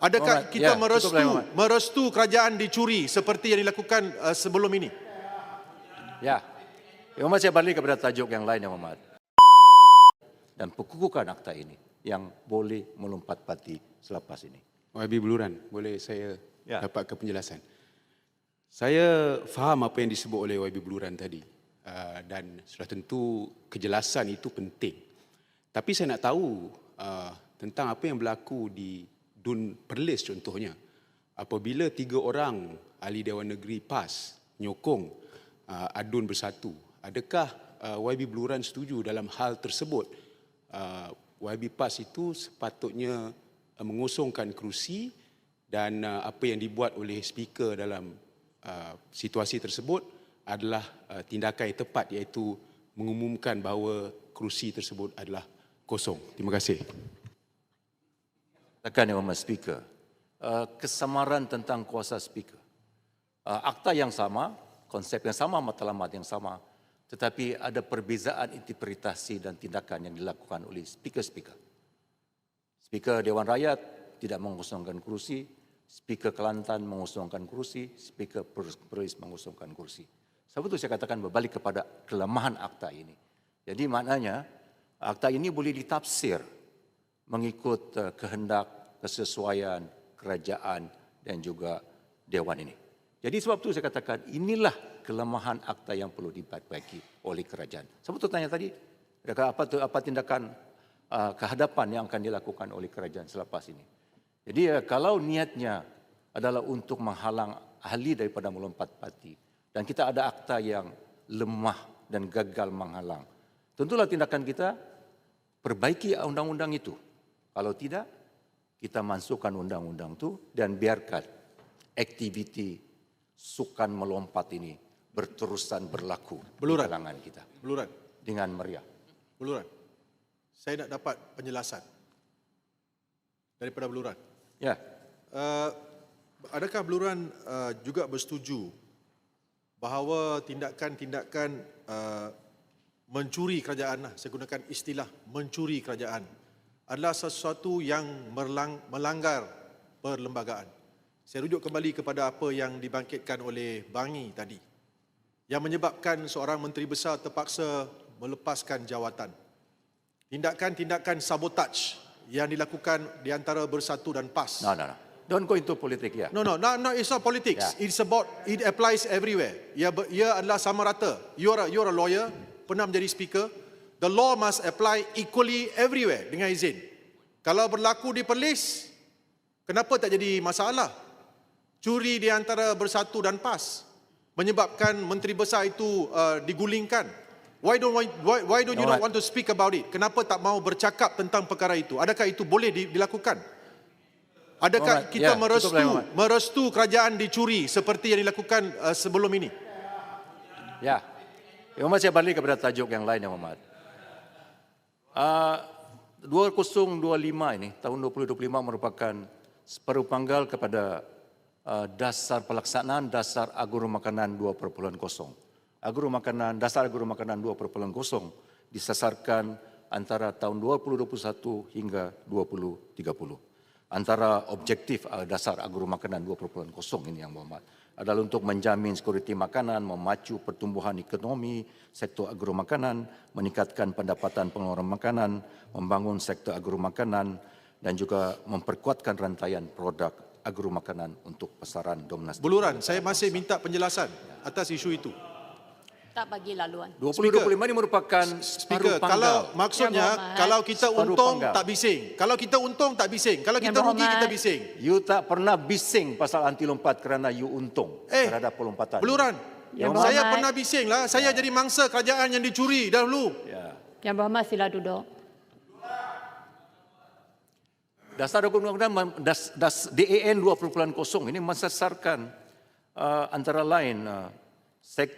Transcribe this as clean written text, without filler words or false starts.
Adakah kita Muhammad. merestu kerajaan dicuri seperti yang dilakukan sebelum ini? Ya, Muhammad, saya balik kepada tajuk yang lain, Muhammad. Dan pekukukan akta ini yang boleh melompat-pati selepas ini. YB Beluran, boleh saya Ya. dapatkan penjelasan? Saya faham apa yang disebut oleh YB Beluran tadi dan sudah tentu kejelasan itu penting. Tapi saya nak tahu tentang apa yang berlaku di Dun Perlis contohnya. Apabila 3 orang ahli Dewan Negeri PAS nyokong adun bersatu, adakah YB Beluran setuju dalam hal tersebut? YB PAS itu sepatutnya mengosongkan kerusi dan apa yang dibuat oleh speaker dalam situasi tersebut adalah tindakan yang tepat, iaitu mengumumkan bahawa kerusi tersebut adalah kosong. Terima kasih. Tekan Yang Amat Speaker, kesamaran tentang kuasa speaker. Akta yang sama, konsep yang sama, matlamat yang sama, tetapi ada perbezaan interpretasi dan tindakan yang dilakukan oleh speaker-speaker. Speaker Dewan Rakyat tidak mengosongkan kursi, speaker Kelantan mengosongkan kursi, speaker Perlis mengosongkan kursi. Sebab itu saya katakan berbalik kepada kelemahan akta ini. Jadi maknanya akta ini boleh ditafsir mengikut kehendak, kesesuaian kerajaan dan juga Dewan ini. Jadi sebab itu saya katakan inilah kelemahan akta yang perlu diperbaiki oleh kerajaan. Sebab itu tanya tadi, apa tindakan kehadapan yang akan dilakukan oleh kerajaan selepas ini. Jadi kalau niatnya adalah untuk menghalang ahli daripada melompat-pati dan kita ada akta yang lemah dan gagal menghalang, tentulah tindakan kita perbaiki undang-undang itu. Kalau tidak, kita masukkan undang-undang itu dan biarkan aktiviti sukan melompat ini berterusan berlaku di kalangan kita. Beluran. Dengan meriah. Beluran. Saya nak dapat penjelasan daripada Beluran. Ya. Adakah Beluran juga bersetuju bahawa tindakan-tindakan mencuri kerajaan, saya gunakan istilah mencuri kerajaan, adalah sesuatu yang melanggar perlembagaan? Saya rujuk kembali kepada apa yang dibangkitkan oleh Bangi tadi, yang menyebabkan seorang Menteri Besar terpaksa melepaskan jawatan. Tindakan-tindakan sabotaj yang dilakukan di antara Bersatu dan PAS. No. Don't go into politics, ya. No, it's not politics. Yeah. It applies everywhere. Ia adalah sama rata. You're a lawyer, pernah menjadi speaker. The law must apply equally everywhere dengan izin. Kalau berlaku di Perlis, kenapa tak jadi masalah? Curi di antara Bersatu dan PAS menyebabkan Menteri Besar itu digulingkan. Why don't you not want to speak about it? Kenapa tak mau bercakap tentang perkara itu? Adakah itu boleh dilakukan? Adakah kita merestu kerajaan dicuri seperti yang dilakukan sebelum ini? Ya. Muhammad, saya balik kepada tajuk yang lain, Muhammad. 2025 ini, tahun 2025 merupakan separuh panggal kepada dasar pelaksanaan dasar Agro Makanan 2.0. Dasar Agro Makanan 2.0 disasarkan antara tahun 2021 hingga 2030. Antara objektif dasar Agro Makanan 2.0 ini yang Muhammad adalah untuk menjamin sekuriti makanan, memacu pertumbuhan ekonomi sektor agro makanan, meningkatkan pendapatan pengeluaran makanan, membangun sektor agro makanan dan juga memperkuatkan rantaian produk agro makanan untuk pasaran domestik. Beluran, saya masih minta penjelasan atas isu itu. Tak bagi laluan. 2025 ini merupakan Speaker, panggal. Kalau kita untung panggal. tak bising. Kalau kita untung tak bising. Kalau kita rugi kita bising. You tak pernah bising pasal anti lompat kerana you untung terhadap pelompatan. Beluran, Yang saya berhormat. pernah bising lah. Saya jadi mangsa kerajaan yang dicuri dahulu. Ya. Yang Berhormat sila duduk. Dasar undang-undang DAN 2.0 ini mensasarkan antara lain sektor